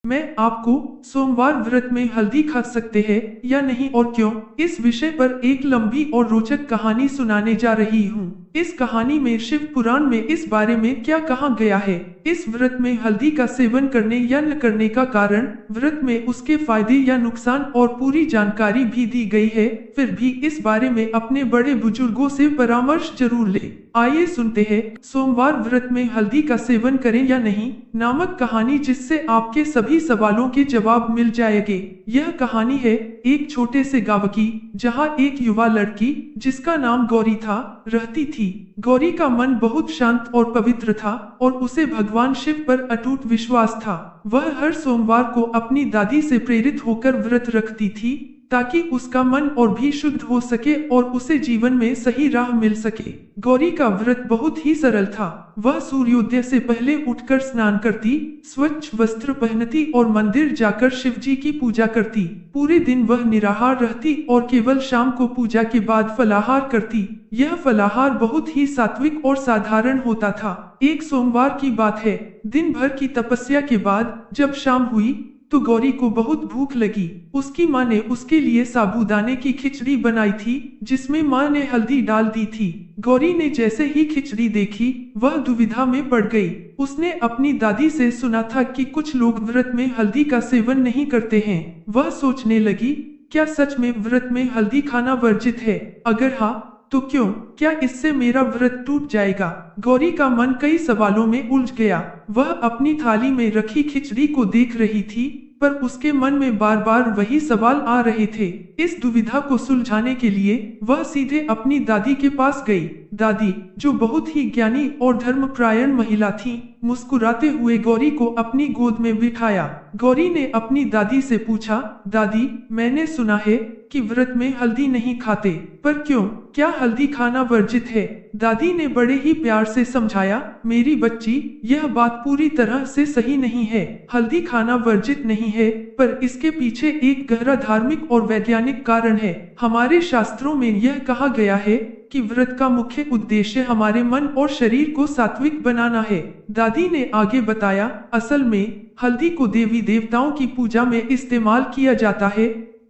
मैं आपको सोमवार व्रत में हल्दी खा सकते हैं या नहीं और क्यों, इस विषय पर एक लंबी और रोचक कहानी सुनाने जा रही हूँ। इस कहानी में शिव पुराण में इस बारे में क्या कहा गया है, इस व्रत में हल्दी का सेवन करने या न करने का कारण, व्रत में उसके फायदे या नुकसान और पूरी जानकारी भी दी गई है। फिर भी इस बारे में अपने बड़े बुजुर्गों से परामर्श जरूर ले। आइए सुनते हैं सोमवार व्रत में हल्दी का सेवन करें या नहीं नामक कहानी, जिससे आपके सभी सवालों के जवाब मिल जाएंगे। यह कहानी है एक छोटे से गांव की, जहां एक युवा लड़की जिसका नाम गौरी था रहती थी। गौरी का मन बहुत शांत और पवित्र था और उसे भगवान शिव पर अटूट विश्वास था। वह हर सोमवार को अपनी दादी से प्रेरित होकर व्रत रखती थी ताकि उसका मन और भी शुद्ध हो सके और उसे जीवन में सही राह मिल सके। गौरी का व्रत बहुत ही सरल था। वह सूर्योदय से पहले उठकर स्नान करती, स्वच्छ वस्त्र पहनती और मंदिर जाकर शिव जी की पूजा करती। पूरे दिन वह निराहार रहती और केवल शाम को पूजा के बाद फलाहार करती। यह फलाहार बहुत ही सात्विक और साधारण होता था। एक सोमवार की बात है, दिन भर की तपस्या के बाद जब शाम हुई तो गौरी को बहुत भूख लगी। उसकी माँ ने उसके लिए साबूदाने की खिचड़ी बनाई थी, जिसमें माँ ने हल्दी डाल दी थी। गौरी ने जैसे ही खिचड़ी देखी, वह दुविधा में पड़ गई। उसने अपनी दादी से सुना था कि कुछ लोग व्रत में हल्दी का सेवन नहीं करते हैं। वह सोचने लगी, क्या सच में व्रत में हल्दी खाना वर्जित है? अगर हाँ तो क्यों? क्या इससे मेरा व्रत टूट जाएगा? गौरी का मन कई सवालों में उलझ गया। वह अपनी थाली में रखी खिचड़ी को देख रही थी, पर उसके मन में बार बार वही सवाल आ रहे थे। इस दुविधा को सुलझाने के लिए वह सीधे अपनी दादी के पास गई। दादी, जो बहुत ही ज्ञानी और धर्मपरायण महिला थी, मुस्कुराते हुए गौरी को अपनी गोद में बिठाया। गौरी ने अपनी दादी से पूछा, दादी, मैंने सुना है कि व्रत में हल्दी नहीं खाते, पर क्यों? क्या हल्दी खाना वर्जित है? दादी ने बड़े ही प्यार से समझाया, मेरी बच्ची, यह बात पूरी तरह से सही नहीं है। हल्दी खाना वर्जित नहीं है, पर इसके पीछे एक गहरा धार्मिक और वैज्ञानिक कारण है। हमारे शास्त्रों में यह कहा गया है कि व्रत का मुख्य उद्देश्य हमारे मन और शरीर को सात्विक बनाना है। दादी ने आगे बताया, असल में हल्दी को देवी देवताओं की पूजा में इस्तेमाल किया जाता है,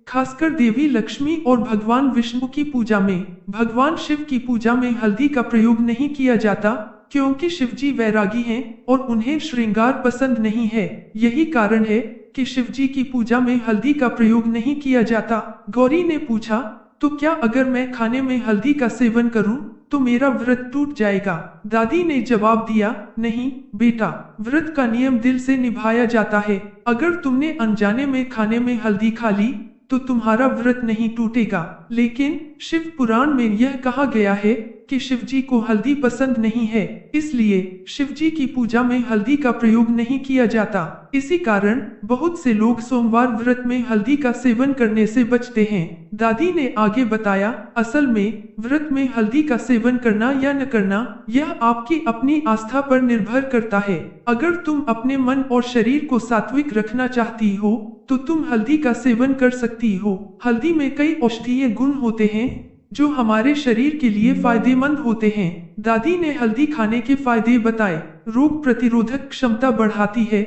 खासकर देवी लक्ष्मी और भगवान विष्णु की पूजा में। भगवान शिव की पूजा में हल्दी का प्रयोग नहीं किया जाता, क्योंकि शिव जी वैरागी हैं और उन्हें श्रृंगार पसंद नहीं है। यही कारण है कि शिव जी की पूजा में हल्दी का प्रयोग नहीं किया जाता। गौरी ने पूछा, तो क्या अगर मैं खाने में हल्दी का सेवन करूं तो मेरा व्रत टूट जाएगा? दादी ने जवाब दिया, नहीं बेटा, व्रत का नियम दिल से निभाया जाता है। अगर तुमने अनजाने में खाने में हल्दी खा ली तो तुम्हारा व्रत नहीं टूटेगा। लेकिन शिव पुराण में यह कहा गया है कि शिव जी को हल्दी पसंद नहीं है, इसलिए शिव जी की पूजा में हल्दी का प्रयोग नहीं किया जाता। इसी कारण बहुत से लोग सोमवार व्रत में हल्दी का सेवन करने से बचते हैं। दादी ने आगे बताया, असल में व्रत में हल्दी का सेवन करना या न करना यह आपकी अपनी आस्था पर निर्भर करता है। अगर तुम अपने मन और शरीर को सात्विक रखना चाहती हो तो तुम हल्दी का सेवन कर सकती हो। हल्दी में कई औषधीय गुण होते हैं जो हमारे शरीर के लिए फायदेमंद होते हैं। दादी ने हल्दी खाने के फायदे बताए। रोग प्रतिरोधक क्षमता बढ़ाती है।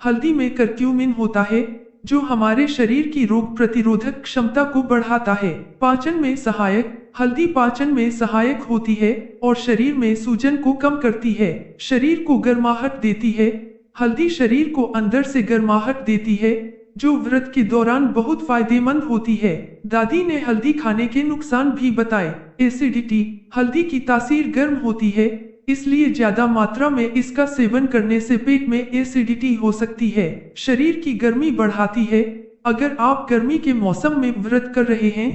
हल्दी में करक्यूमिन होता है जो हमारे शरीर की रोग प्रतिरोधक क्षमता को बढ़ाता है। पाचन में सहायक, हल्दी पाचन में सहायक होती है और शरीर में सूजन को कम करती है। शरीर को गर्माहट देती है। हल्दी शरीर को अंदर से गर्माहट देती है, जो व्रत के दौरान बहुत फायदेमंद होती है। दादी ने हल्दी खाने के नुकसान भी बताए। एसिडिटी, हल्दी की तासीर गर्म होती है, इसलिए ज्यादा मात्रा में इसका सेवन करने से पेट में एसिडिटी हो सकती है। शरीर की गर्मी बढ़ाती है। अगर आप गर्मी के मौसम में व्रत कर रहे हैं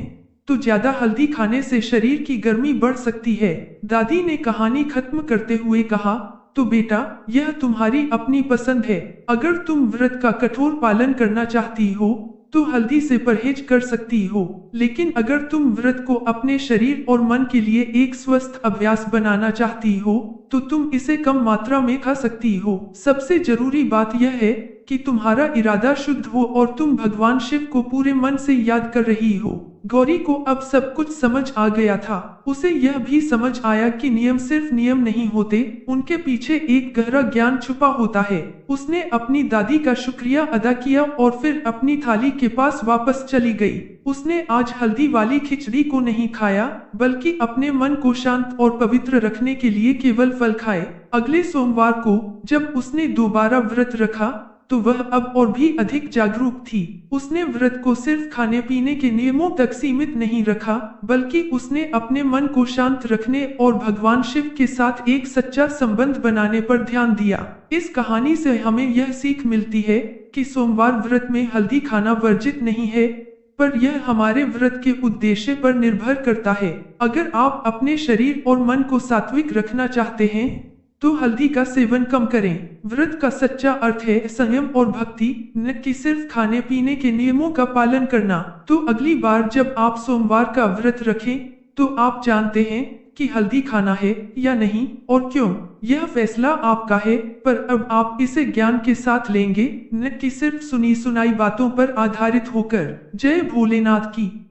तो ज्यादा हल्दी खाने से शरीर की गर्मी बढ़ सकती है। दादी ने कहानी खत्म करते हुए कहा, तो बेटा, यह तुम्हारी अपनी पसंद है। अगर तुम व्रत का कठोर पालन करना चाहती हो तो हल्दी से परहेज कर सकती हो, लेकिन अगर तुम व्रत को अपने शरीर और मन के लिए एक स्वस्थ अभ्यास बनाना चाहती हो तो तुम इसे कम मात्रा में खा सकती हो। सबसे जरूरी बात यह है कि तुम्हारा इरादा शुद्ध हो और तुम भगवान शिव को पूरे मन से याद कर रही हो। गौरी को अब सब कुछ समझ आ गया था। उसे यह भी समझ आया कि नियम सिर्फ नियम नहीं होते, उनके पीछे एक गहरा ज्ञान छुपा होता है। उसने अपनी दादी का शुक्रिया अदा किया और फिर अपनी थाली के पास वापस चली गई। उसने आज हल्दी वाली खिचड़ी को नहीं खाया, बल्कि अपने मन को शांत और पवित्र रखने के लिए केवल फल खाए। अगले सोमवार को जब उसने दोबारा व्रत रखा, तो वह अब और भी अधिक जागरूक थी। उसने व्रत को सिर्फ खाने पीने के नियमों तक सीमित नहीं रखा, बल्कि उसने अपने मन को शांत रखने और भगवान शिव के साथ एक सच्चा संबंध बनाने पर ध्यान दिया। इस कहानी से हमें यह सीख मिलती है कि सोमवार व्रत में हल्दी खाना वर्जित नहीं है, पर यह हमारे व्रत के उद्देश्य पर निर्भर करता है। अगर आप अपने शरीर और मन को सात्विक रखना चाहते हैं, तो हल्दी का सेवन कम करें। व्रत का सच्चा अर्थ है संयम और भक्ति, न कि सिर्फ खाने पीने के नियमों का पालन करना। तो अगली बार जब आप सोमवार का व्रत रखें, तो आप जानते हैं कि हल्दी खाना है या नहीं और क्यों। यह फैसला आपका है, पर अब आप इसे ज्ञान के साथ लेंगे, न कि सिर्फ सुनी सुनाई बातों पर आधारित होकर। जय भोलेनाथ की।